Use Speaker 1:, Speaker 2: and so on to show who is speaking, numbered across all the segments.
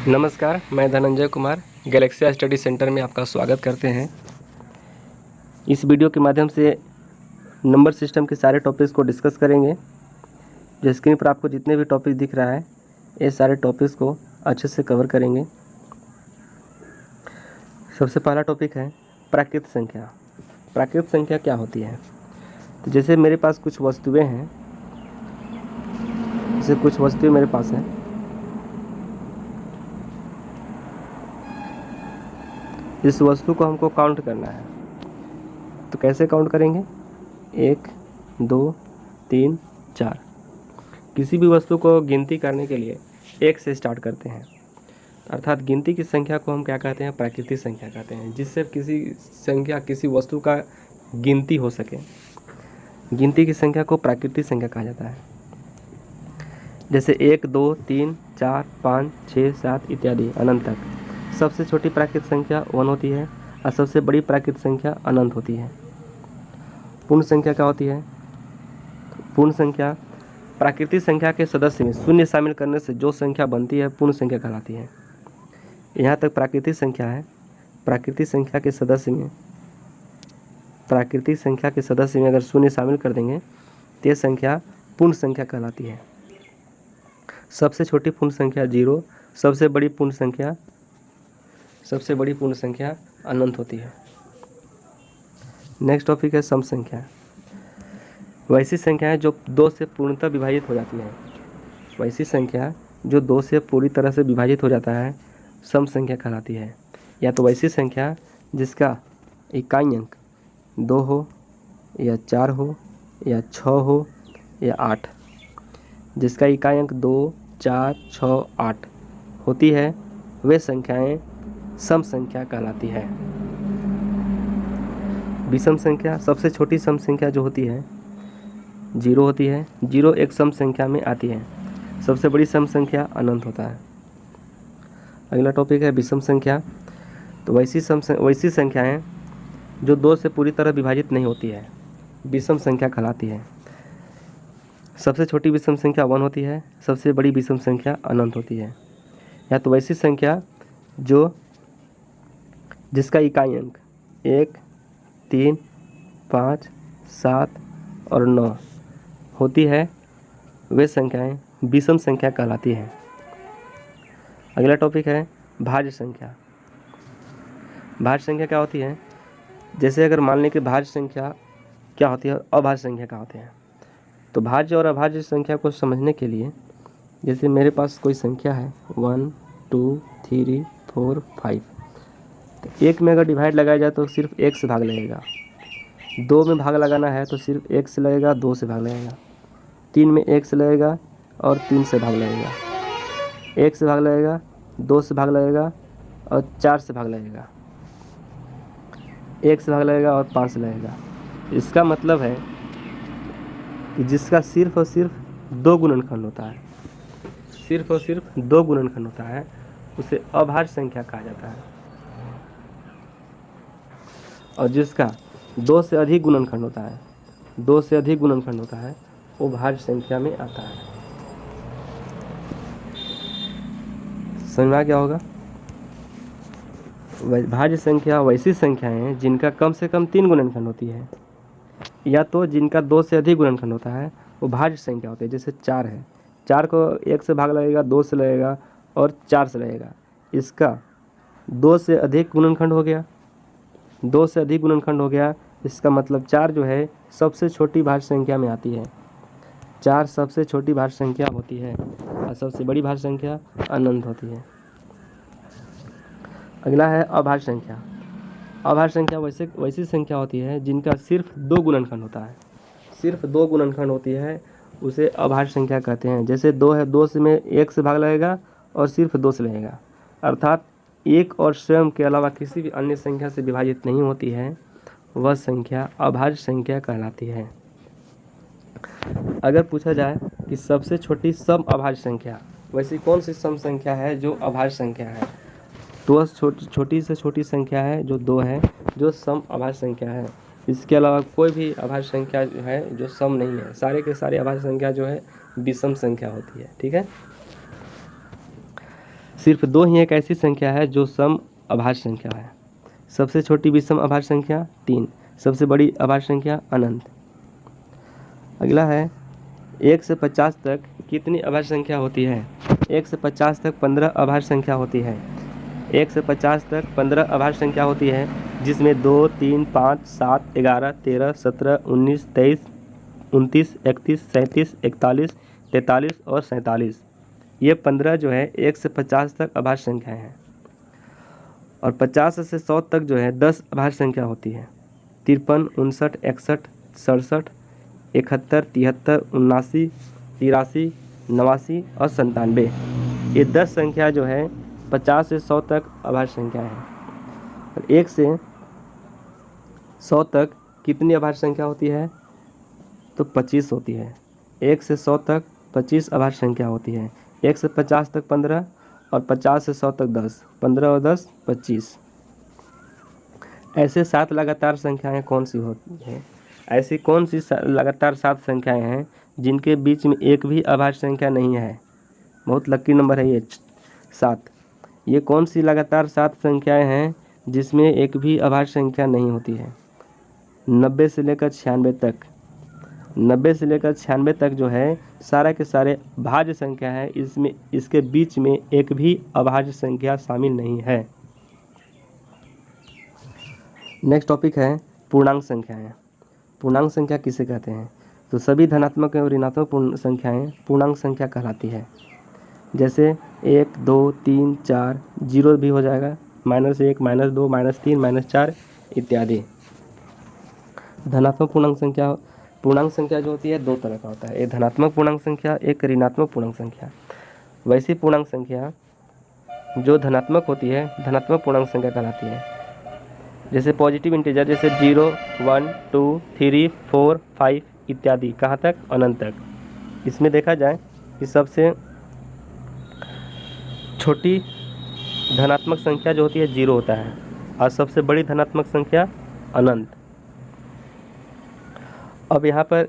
Speaker 1: नमस्कार, मैं Dhananjay Kumar Galaxy study centre में आपका स्वागत करते हैं। इस वीडियो के माध्यम से नंबर सिस्टम के सारे टॉपिक्स को डिस्कस करेंगे। जो स्क्रीन पर आपको जितने भी टॉपिक दिख रहा है, ये सारे टॉपिक्स को अच्छे से कवर करेंगे। सबसे पहला टॉपिक है प्राकृत संख्या। प्राकृत संख्या क्या होती है? तो जैसे मेरे पास कुछ वस्तुएं हैं, जैसे कुछ वस्तुएं मेरे पास हैं, इस वस्तु को हमको काउंट करना है। तो कैसे काउंट करेंगे? 1, 2, 3, 4। किसी भी वस्तु को गिनती करने के लिए 1 से स्टार्ट करते हैं, अर्थात गिनती की संख्या को हम क्या कहते हैं? प्राकृतिक संख्या कहते हैं, जिससे किसी वस्तु का गिनती हो सके। गिनती की संख्या को प्राकृतिक संख्या कहा जाता है। जैसे 1, 2, 3, 4, 5, 6, 7 इत्यादि अनंत तक। सबसे छोटी प्राकृतिक संख्या 1 होती है और सबसे बड़ी प्राकृतिक संख्या अनंत होती है। पूर्ण संख्या क्या होती है? पूर्ण संख्या प्राकृतिक संख्या के सदस्य में शून्य शामिल करने से जो संख्या बनती है पूर्ण संख्या कहलाती है। यहाँ तक प्राकृतिक संख्या है। प्राकृतिक संख्या के सदस्य में अगर शून्य शामिल कर देंगे तो यह संख्या पूर्ण संख्या कहलाती है। सबसे छोटी पूर्ण संख्या 0, सबसे बड़ी पूर्ण संख्या अनंत होती है। नेक्स्ट टॉपिक है सम संख्या। वैसी संख्याएं जो 2 से पूर्णतः विभाजित हो जाती हैं। वैसी संख्या जो 2 से पूरी तरह से विभाजित हो जाता है सम संख्या कहलाती है। या तो वैसी संख्या जिसका इकाई अंक 2 हो या 4 हो या 6 हो या 8। जिसका इकाई अंक 2, 4, 6, 8 होती है, वे संख्याएं सम संख्या कहलाती है। विषम संख्या, सबसे छोटी सम संख्या जो होती है 0 होती है। 0 एक सम संख्या में आती है। सबसे बड़ी सम संख्या अनंत होता है। अगला टॉपिक है विषम संख्या। तो वैसी संख्याएं जो 2 से पूरी तरह विभाजित नहीं होती है विषम संख्या कहलाती है। सबसे छोटी विषम संख्या 1 होती है, सबसे बड़ी विषम संख्या अनंत होती है। या तो वैसी संख्या जिसका इकाई अंक 1, 3, 5, 7 और 9 होती है, वे संख्याएं विषम संख्या कहलाती हैं। अगला टॉपिक है भाज्य संख्या। भाज्य संख्या क्या होती है? जैसे अगर मान लें कि भाज्य संख्या क्या होती है और अभाज्य संख्या क्या होती है। तो भाज्य और अभाज्य संख्या को समझने के लिए, जैसे मेरे पास कोई संख्या है 1, 2, 3, 4, 5। तो 1 में अगर डिवाइड लगाया जाए तो सिर्फ 1 से भाग लगेगा। 2 में भाग लगाना है तो सिर्फ 1 से लगेगा, 2 से भाग लगेगा। 3 में 1 से लगेगा और 3 से भाग लगेगा। 1 से भाग लगेगा, 2 से भाग लगेगा और 4 से भाग लगेगा। 1 से भाग लगेगा और 5 से लगेगा। इसका मतलब है कि जिसका सिर्फ और सिर्फ 2 गुणनखंड होता है, सिर्फ और सिर्फ 2 गुणनखंड होता है, उसे अभाज्य संख्या कहा जाता है। और जिसका 2 से अधिक गुणनखंड होता है, 2 से अधिक गुणनखंड होता है, वो भाज्य संख्या में आता है। समझ में आ गया होगा? भाज्य संख्या वैसी संख्याएं हैं जिनका कम से कम 3 गुणनखंड होती है, या तो जिनका 2 से अधिक गुणनखंड होता है वो भाज्य संख्या होती है। जैसे 4 है, 4 को 1 से भाग लगेगा, 2 से लगेगा और 4 से लगेगा। इसका 2 से अधिक गुणनखंड हो गया, 2 से अधिक गुणनखंड हो गया। इसका मतलब 4 जो है सबसे छोटी भाज्य संख्या में आती है। 4 सबसे छोटी भाज्य संख्या होती है और सबसे बड़ी भाज्य संख्या अनंत होती है। अगला है अभाज्य संख्या। अभाज्य संख्या वैसी संख्या होती है जिनका सिर्फ 2 गुणनखंड होता है, सिर्फ 2 गुणनखंड होती है, उसे अभाज्य संख्या कहते हैं। जैसे 2 है, 2 से में 1 से भाग लगेगा और सिर्फ 2 से लगेगा, अर्थात 1 और स्वयं के अलावा किसी भी अन्य संख्या से विभाजित नहीं होती है, वह संख्या अभाज्य संख्या कहलाती है। अगर पूछा जाए कि सबसे छोटी सम अभाज्य संख्या, वैसी कौन सी सम संख्या है जो अभाज्य संख्या है, तो छोटी से छोटी संख्या है जो 2 है, जो सम अभाज्य संख्या है। इसके अलावा कोई भी अभाज्य संख्या जो है जो सम नहीं है, सारे के सारे अभाज्य संख्या जो है विषम संख्या होती है। ठीक है। सिर्फ 2 ही एक ऐसी संख्या है जो सम अभाज्य संख्या है। सबसे छोटी विषम अभाज्य संख्या 3, सबसे बड़ी अभाज्य संख्या अनंत। अगला है 1 से 50 तक कितनी अभाज्य संख्या होती है? 1 से 50 तक 15 अभाज्य संख्या होती है। 1 से 50 तक 15 अभाज्य संख्या होती है, जिसमें 2, 3, 5, 7, 11, 13, 17, 19, 23, 29, 31, 37, 41, 43 और 47। ये 15 जो है 1 से 50 तक अभाज्य संख्याएँ हैं। और 50 से 100 तक जो है 10 अभाज्य संख्या होती है। 53, 59, 61, 67, 71, 73, 79, 83, 89 और 97। ये 10 संख्या जो है 50 से 100 तक अभाज्य संख्या है। और 1 से 100 तक कितनी अभाज्य संख्या होती है? तो 25 होती है। 1 से 100 तक 25 अभाज्य संख्या होती है। 1 से 50 तक 15 और 50 से 100 तक 10, 15 और 10 25। ऐसे 7 लगातार संख्याएं कौन सी होती हैं? ऐसी कौन सी लगातार 7 संख्याएं हैं जिनके बीच में एक भी अभाज्य संख्या नहीं है? बहुत लकी नंबर है ये 7। ये कौन सी लगातार 7 संख्याएं हैं जिसमें एक भी अभाज्य संख्या नहीं होती है? 90 से लेकर 96 तक। 90 से लेकर 96 तक जो है सारा के सारे भाज्य संख्या है, इसमें इसके बीच में एक भी अभाज्य संख्या शामिल नहीं है। नेक्स्ट टॉपिक है पूर्णांक संख्याएं। पूर्णांक संख्या किसे कहते हैं? तो सभी धनात्मक और ऋणात्मक संख्याएं पूर्णांक संख्या कहलाती है। जैसे 1, 2, 3, 4, 0 भी हो जाएगा, -1, -2, -3, -4 इत्यादि। धनात्मक पूर्णांक संख्या जो होती है 2 तरह का होता है, एक धनात्मक पूर्णांक संख्या, एक ऋणात्मक पूर्णांक संख्या। वैसी पूर्णांक संख्या जो धनात्मक होती है धनात्मक पूर्णांक संख्या कहलाती है। जैसे पॉजिटिव इंटीजर, जैसे 0, 1, 2, 3, 4, 5 इत्यादि। कहाँ तक? अनंत तक। इसमें देखा जाए कि सबसे छोटी धनात्मक संख्या जो होती है 0 होता है और सबसे बड़ी धनात्मक संख्या अनंत। अब यहाँ पर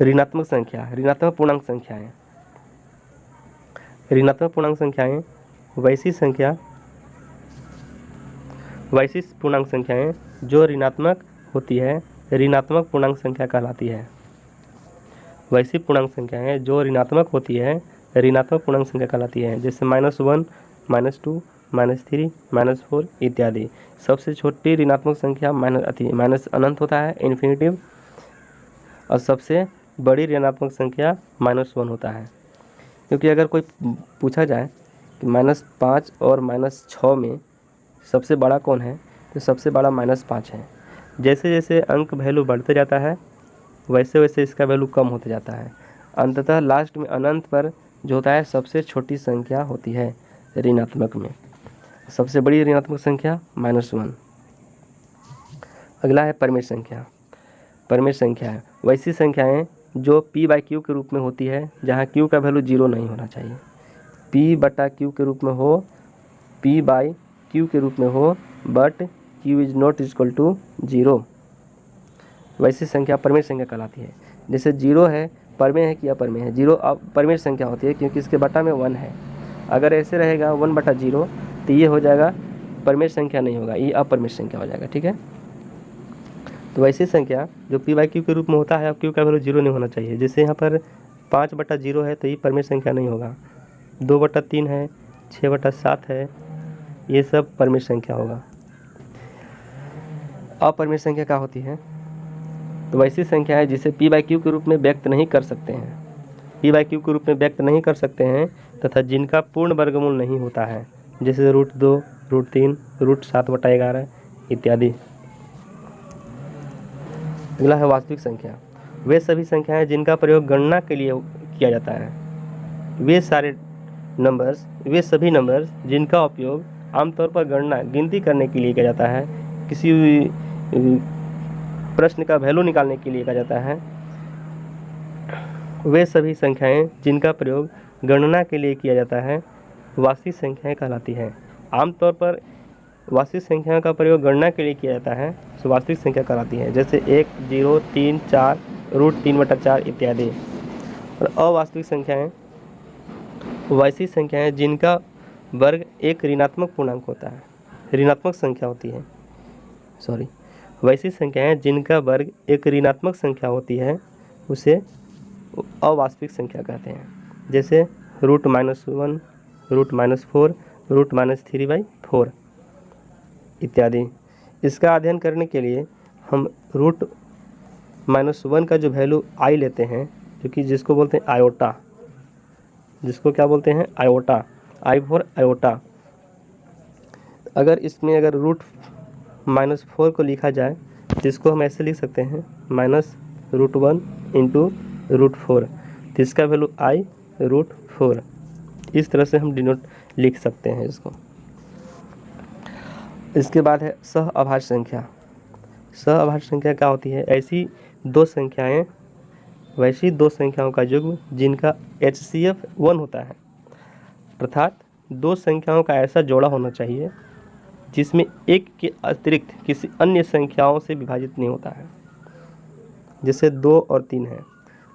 Speaker 1: ऋणात्मक संख्या, ऋणात्मक पूर्णांक संख्याएं। ऋणात्मक पूर्णांक संख्याएं वैसी पूर्णांक संख्याएं जो ऋणात्मक होती है ऋणात्मक पूर्णांक संख्या कहलाती है। वैसी पूर्णांक संख्याएं जो ऋणात्मक होती है ऋणात्मक पूर्णांक संख्या कहलाती है। जैसे -1, -2, -3, -4 इत्यादि। सबसे छोटी ऋणात्मक संख्या माइनस अनंत होता है, इन्फिनिटिव। और सबसे बड़ी ऋणात्मक संख्या -1 होता है। क्योंकि अगर कोई पूछा जाए कि -5 और -6 में सबसे बड़ा कौन है, तो सबसे बड़ा -5 है। जैसे जैसे अंक वैल्यू बढ़ते जाता है वैसे वैसे इसका वैल्यू कम होते जाता है। अंततः लास्ट में अनंत पर जो होता है सबसे छोटी संख्या होती है ऋणात्मक में। सबसे बड़ी ऋणात्मक संख्या -1। अगला है परिमेय संख्या। परिमेय संख्या है वैसी संख्याएं जो p/q के रूप में होती है, जहां q का वैल्यू 0 नहीं होना चाहिए। p/q के रूप में हो, p/q के रूप में हो, but q is not equal to 0। वैसी संख्या परिमेय संख्या कहलाती है। जैसे 0 है, परिमेय है कि अपरिमेय है? 0 परिमेय संख्या होती है क्योंकि इसके बटा में 1 है। अगर ऐसे रहेगा 1/0 तो ये हो जाएगा परिमेय संख्या नहीं होगा, ये अपरिमेय संख्या हो जाएगा। ठीक है, तो वैसी संख्या जो p/q के रूप में होता है, अब q का वैल्यू 0 नहीं होना चाहिए। जैसे यहाँ पर 5/0 है तो ये परिमेय संख्या नहीं होगा। 2/3 है, 6/7 है, ये सब परिमेय संख्या होगा। अपरिमेय संख्या क्या होती है? तो वैसी संख्या है जिसे p/q के रूप में व्यक्त नहीं कर सकते हैं, p/q के रूप में व्यक्त नहीं कर सकते हैं तथा जिनका पूर्ण वर्गमूल नहीं होता है। जैसे √2, √3, √7/11 इत्यादि। अगला है वास्तविक संख्या। वे सभी संख्याएं जिनका प्रयोग गणना के लिए किया जाता है। वे सभी नंबर्स जिनका उपयोग आमतौर पर गिनती करने के लिए किया जाता है, किसी प्रश्न का वैल्यू निकालने के लिए किया जाता है। वे सभी संख्याएं जिनका प्रयोग गणना के लिए किया जाता है वास्तविक संख्याएं कहलाती हैं। आमतौर पर वास्तविक संख्याओं का प्रयोग गणना के लिए किया जाता है तो वास्तविक संख्या कहलाती है। जैसे 1, 0, 3, 4, √3/4 इत्यादि। और अवास्तविक संख्याएं वैसी संख्याएं जिनका वर्ग एक ऋणात्मक पूर्णांक होता है, ऋणात्मक संख्या होती है, वैसी संख्याएं जिनका वर्ग एक ऋणात्मक संख्या होती है उसे अवास्तविक संख्या कहते हैं। जैसे √-1, √-4, √-3/4 इत्यादि। इसका अध्ययन करने के लिए हम √-1 का जो वैल्यू आई लेते हैं, क्योंकि जिसको बोलते हैं आयोटा, जिसको क्या बोलते हैं आयोटा, आई फॉर आयोटा। अगर इसमें अगर √-4 को लिखा जाए तो इसको हम ऐसे लिख सकते हैं -√1 × √4, तो इसका वैल्यू i√4। इस तरह से हम डिनोट लिख सकते हैं इसको। इसके बाद है सह अभाज्य संख्या। सह अभाज्य संख्या क्या होती है? ऐसी दो संख्याएं, वैसी दो संख्याओं का युग्म जिनका HCF 1 होता है, अर्थात दो संख्याओं का ऐसा जोड़ा होना चाहिए जिसमें एक के अतिरिक्त किसी अन्य संख्याओं से विभाजित नहीं होता है। जैसे 2 और 3 है,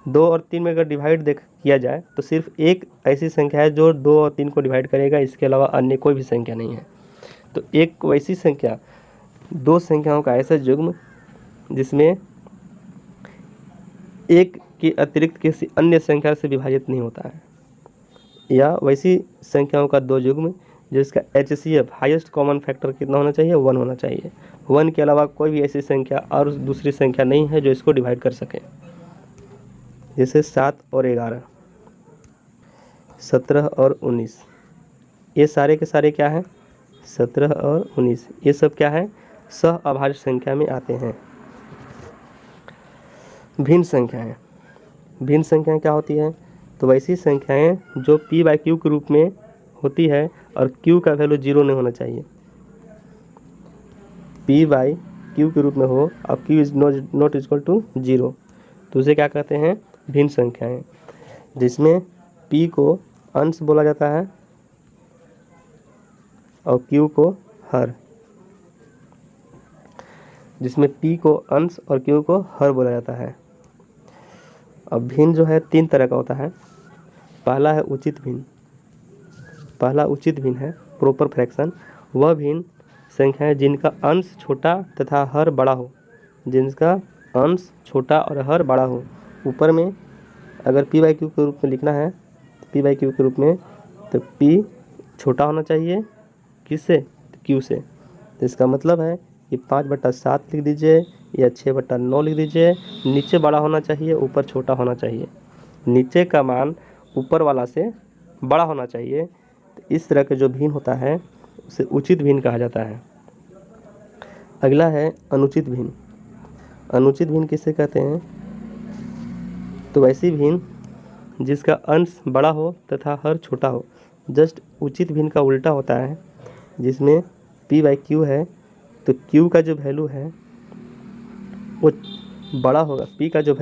Speaker 1: 2 और 3 में अगर डिवाइड किया जाए तो सिर्फ एक ऐसी संख्या है जो 2 और 3 को डिवाइड करेगा, इसके अलावा अन्य कोई भी संख्या नहीं है। तो एक वैसी संख्या, दो संख्याओं का ऐसा युग्म जिसमें एक के अतिरिक्त किसी अन्य संख्या से विभाजित नहीं होता है, या वैसी संख्याओं का दो युग्म जिसका HCF हाईएस्ट कॉमन फैक्टर कितना होना चाहिए? 1 होना चाहिए। 1 के अलावा कोई भी ऐसी संख्या और दूसरी संख्या नहीं है जो इसको डिवाइड कर सके। जैसे 7 और 11, 17 और 19, ये सारे के सारे क्या हैं? 17 और 19, ये सब क्या है? सह अभाज्य संख्या में आते हैं। भिन्न संख्याएं, भिन्न संख्याएं क्या होती है? तो वैसी संख्याएं जो p/q के रूप में होती है और q का वैल्यू 0 नहीं होना चाहिए। p/q के रूप में हो और q is not equal to 0, तो उसे क्या कहते हैं? भिन्न संख्याएं। जिसमें p को अंश बोला जाता है और q को हर, जिसमें p को अंश और q को हर बोला जाता है। अब भिन्न जो है 3 तरह का होता है। पहला है उचित भिन्न। पहला उचित भिन्न है प्रॉपर फ्रैक्शन। वह भिन्न संख्याएं जिनका अंश छोटा तथा हर बड़ा हो, जिनका अंश छोटा और हर बड़ा हो। ऊपर में अगर p/q के रूप में लिखना है, p/q के रूप में, तो p छोटा होना चाहिए किससे? q से। तो इसका मतलब है कि 5/7 लिख दीजिए या 6/9 लिख दीजिए। नीचे बड़ा होना चाहिए, ऊपर छोटा होना चाहिए। नीचे का मान ऊपर वाला से बड़ा होना चाहिए। तो इस तरह के जो भिन्न होता है उसे उचित भिन्न कहा जाता है। अगला है अनुचित भिन्न। अनुचित भिन्न किसे कहते हैं? तो वैसी भिन्न जिसका अंश बड़ा हो तथा हर छोटा हो। जस्ट उचित भिन्न का उल्टा होता है, जिसमें p/q है तो q का जो वैल्यू है वो बड़ा होगा, p का जो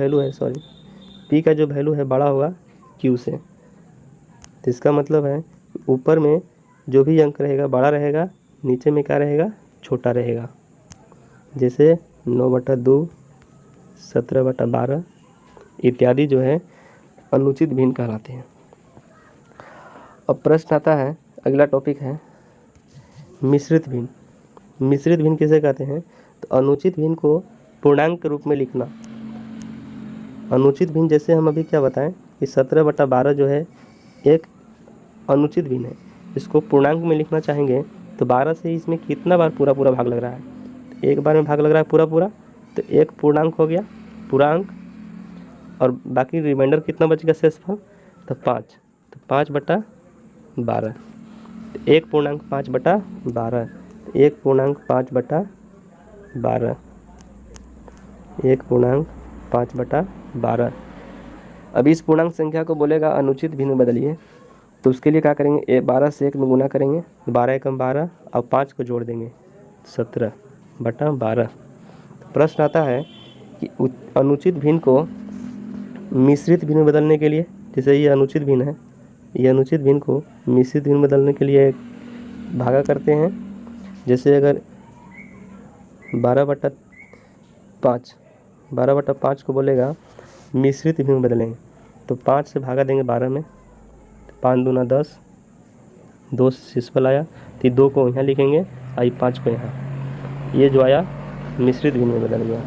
Speaker 1: वैल्यू है बड़ा होगा q से। तो इसका मतलब है ऊपर में जो भी अंक रहेगा बड़ा रहेगा, नीचे में क्या रहेगा? छोटा रहेगा। जैसे 9/2, 17/12 इत्यादि जो है अनुचित भिन्न कहलाते हैं। अब प्रश्न आता है, अगला टॉपिक है मिश्रित भिन्न। मिश्रित भिन्न किसे कहते हैं? तो अनुचित भिन्न को पूर्णांक के रूप में लिखना। अनुचित भिन्न जैसे हम अभी क्या बताएं कि 17/12 जो है एक अनुचित भिन्न है। इसको पूर्णांक में लिखना चाहेंगे तो 12 से इसमें कितना बार पूरा भाग लग रहा है? एक बार में भाग लग रहा है पूरा, तो एक पूर्णांक हो गया, पूर्णांक, और बाकी रिमाइंडर कितना बचेगा शेषफल? तो 5, तो 5/12, तो एक पूर्णांक 5/12, एक पूर्णांक 5/12, एक पूर्णांक 5/12। अब इस पूर्णांक संख्या को बोलेगा अनुचित भिन्न में बदलिए, तो उसके लिए क्या करेंगे? 12 से 1 में गुना करेंगे, 12 एकम 12 और 5 को जोड़ देंगे, 17/12। प्रश्न आता है कि अनुचित भिन्न को मिश्रित भिन्न में बदलने के लिए, जैसे ये अनुचित भिन्न है, ये अनुचित भिन्न को मिश्रित भिन्न में बदलने के लिए भागा करते हैं। जैसे अगर 12/5 को बोलेगा मिश्रित भिन्न में बदलेंगे, तो 5 से भागा देंगे 12 में, 5 दूना 10, 2 से सिस्पल आया, तो 2 को यहाँ लिखेंगे, आई 5 को यहाँ, ये जो आया मिश्रित भिन्न में बदल गया।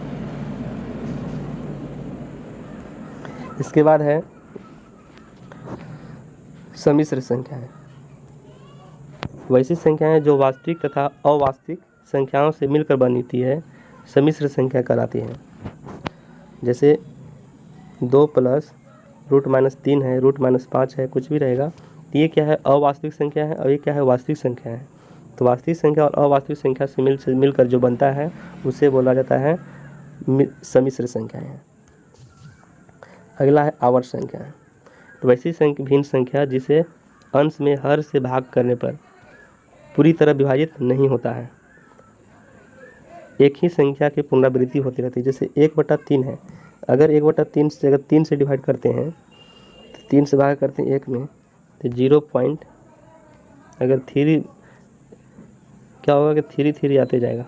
Speaker 1: इसके बाद है सम्मिश्र संख्याएं। वैसी संख्याएं जो वास्तविक तथा अवास्तविक संख्याओं से मिलकर बनती है सम्मिश्र संख्या कहलाती हैं। जैसे 2 प्लस √-3 है, √-5 है, कुछ भी रहेगा, तो ये क्या है, अवास्तविक संख्या है, और ये क्या है, वास्तविक संख्या है। तो वास्तविक संख्या और अवास्तविक संख्या से मिलकर जो बनता है उसे बोला जाता है सम्मिश्र संख्याएं। अगला है आवर्त संख्या। तो वैसी भिन्न संख्या जिसे अंश में हर से भाग करने पर पूरी तरह विभाजित नहीं होता है, एक ही संख्या की पुनरावृत्ति होती रहती है। जैसे 1/3 है, अगर 1/3 से अगर 3 से डिवाइड करते हैं, तो 3 से भाग करते हैं 1 में, तो 0 पॉइंट अगर 3 क्या होगा कि 3 आते जाएगा।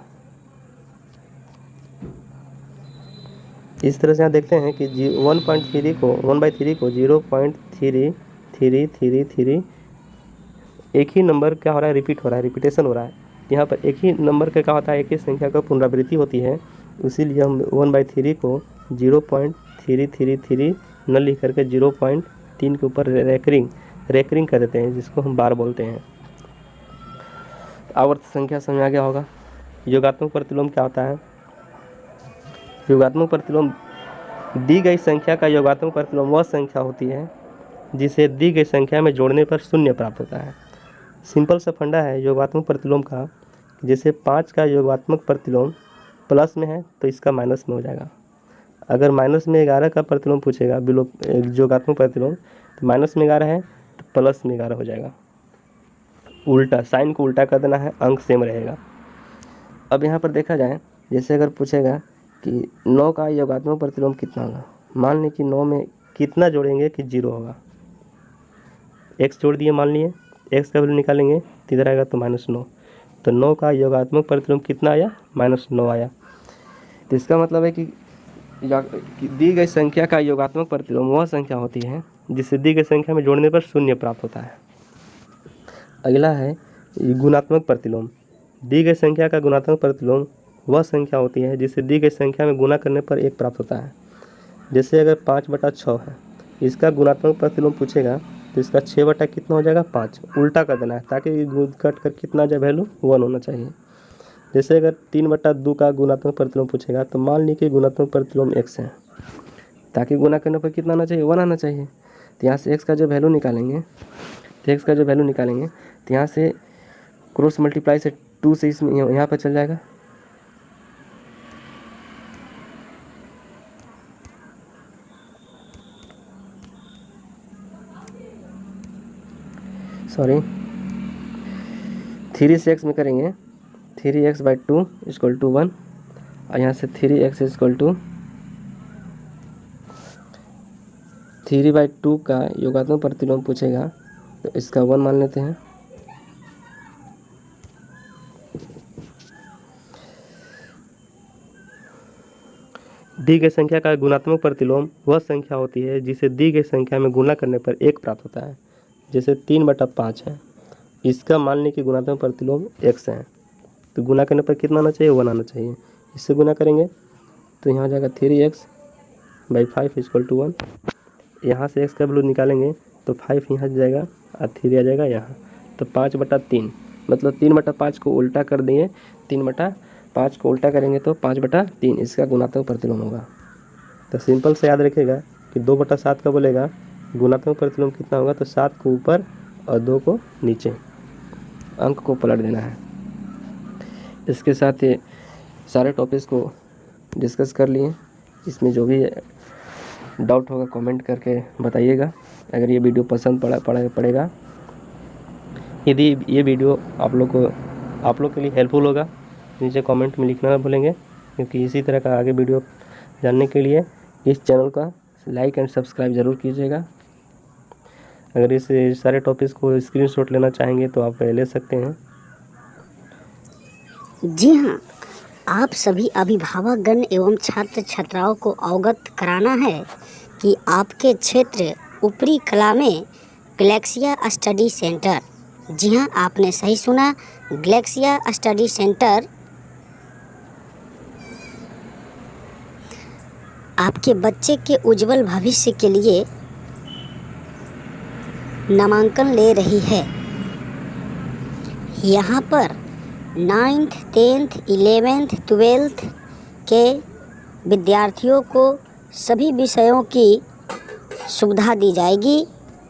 Speaker 1: इस तरह से यहाँ देखते हैं कि 1/3 को 0.33 एक ही नंबर क्या हो रहा है, रिपीट हो रहा है, रिपीटेशन हो रहा है। यहाँ पर एक ही नंबर का क्या होता है, एक ही संख्या का पुनरावृत्ति होती है, इसीलिए हम 1/3 को 0.333 न लिख करके 0.3 के ऊपर रेकरिंग कर देते हैं, जिसको हम बार बोलते हैं। आवर्त संख्या समझ आ गया होगा। योगात्मक प्रतिलोम क्या होता है? योगात्मक प्रतिलोम दी गई संख्या का योगात्मक प्रतिलोम वह संख्या होती है जिसे दी गई संख्या में जोड़ने पर शून्य प्राप्त होता है। सिंपल सा फंडा है योगात्मक प्रतिलोम का। जैसे 5 का योगात्मक प्रतिलोम प्लस में है तो इसका माइनस में हो जाएगा। अगर माइनस में 11 का प्रतिलोम पूछेगा योगात्मक प्रतिलोम, तो माइनस में 11 है तो प्लस में 11 हो जाएगा। उल्टा साइन को उल्टा कर देना है, अंक सेम रहेगा। अब यहाँ पर देखा जाए, जैसे अगर पूछेगा कि 9 का योगात्मक प्रतिलोम कितना होगा, मान लें कि 9 में कितना जोड़ेंगे कि 0 होगा। x जोड़ दिए, मान लिए x का वैल्यू निकालेंगे तो इधर आएगा तो -9, तो 9 का योगात्मक प्रतिलोम कितना आया, -9 आया। तो इसका मतलब है कि दी गई संख्या का योगात्मक प्रतिलोम वह संख्या होती है जिसे दी गई संख्या में जोड़ने पर शून्य प्राप्त होता है। अगला है गुणात्मक प्रतिलोम। दी गई संख्या का गुणात्मक प्रतिलोम वह संख्या होती है जिसे दी गई संख्या में गुणा करने पर 1 प्राप्त होता है। जैसे अगर 5/6 है, इसका गुणात्मक प्रतिलोम पूछेगा तो इसका 6 कितना हो जाएगा, 5। उल्टा कर देना है ताकि कट कर कितना जाए, वैल्यू 1 होना चाहिए। जैसे अगर 3/2 का गुणात्मक प्रतिलोम पूछेगा तो मान लीजिए गुणात्मक प्रतिलोम x है, ताकि गुणा करने पर कितना आना चाहिए, 1 आना चाहिए। तो यहाँ से x का जो वैल्यू निकालेंगे तो यहाँ से क्रॉस मल्टीप्लाई से 2 से इसमें यहाँ पर चल जाएगा। सॉरी 3 से x में करेंगे, 3x/2 = 1, और यहाँ से 3x = 3/2 का योगात्मक प्रतिलोम पूछेगा तो इसका 1 मान लेते हैं। दी गई संख्या का गुणात्मक प्रतिलोम वह संख्या होती है जिसे दी गई संख्या में गुणा करने पर 1 प्राप्त होता है। जैसे 3/5 है, इसका मान लें कि गुणात्मक प्रतिलोम x है, तो गुना करने पर कितना आना चाहिए, 1 आना चाहिए। इससे गुना करेंगे तो यहाँ जाएगा 3x/5 = 1। यहाँ से x का वैल्यू निकालेंगे तो 5 यहाँ जाएगा और 3 आ जाएगा यहाँ, तो 5/3 मतलब 3/5 को उल्टा कर देंगे, 3/5 को उल्टा करेंगे तो 5/3 इसका गुणात्मक प्रतिलोम होगा। तो सिंपल से याद रखिएगा कि 2/7 का बोलेगा गुणात्मक प्रतिलोम कितना होगा, तो 7 को ऊपर और 2 को नीचे, अंक को पलट देना है। इसके साथ ये सारे टॉपिक्स को डिस्कस कर लिए। इसमें जो भी डाउट होगा कमेंट करके बताइएगा। अगर ये वीडियो पसंद पड़ेगा, यदि ये वीडियो आप लोग के लिए हेल्पफुल होगा, नीचे कमेंट में लिखना ना भूलेंगे, क्योंकि इसी तरह का आगे वीडियो जानने के लिए इस चैनल का लाइक एंड सब्सक्राइब ज़रूर कीजिएगा। अगर इस सारे टॉपिक्स को स्क्रीनशॉट लेना चाहेंगे तो आप ले सकते हैं।
Speaker 2: जी हाँ, आप सभी अभिभावकगण एवं छात्र छात्राओं को अवगत कराना है कि आपके क्षेत्र ऊपरी कला में गैलेक्सिया स्टडी सेंटर। जी हाँ, आपने सही सुना, गैलेक्सिया स्टडी सेंटर आपके बच्चे के उज्जवल भविष्य के लिए नामांकन ले रही है। यहाँ पर 9th 10th 11th 12th के विद्यार्थियों को सभी विषयों की सुविधा दी जाएगी।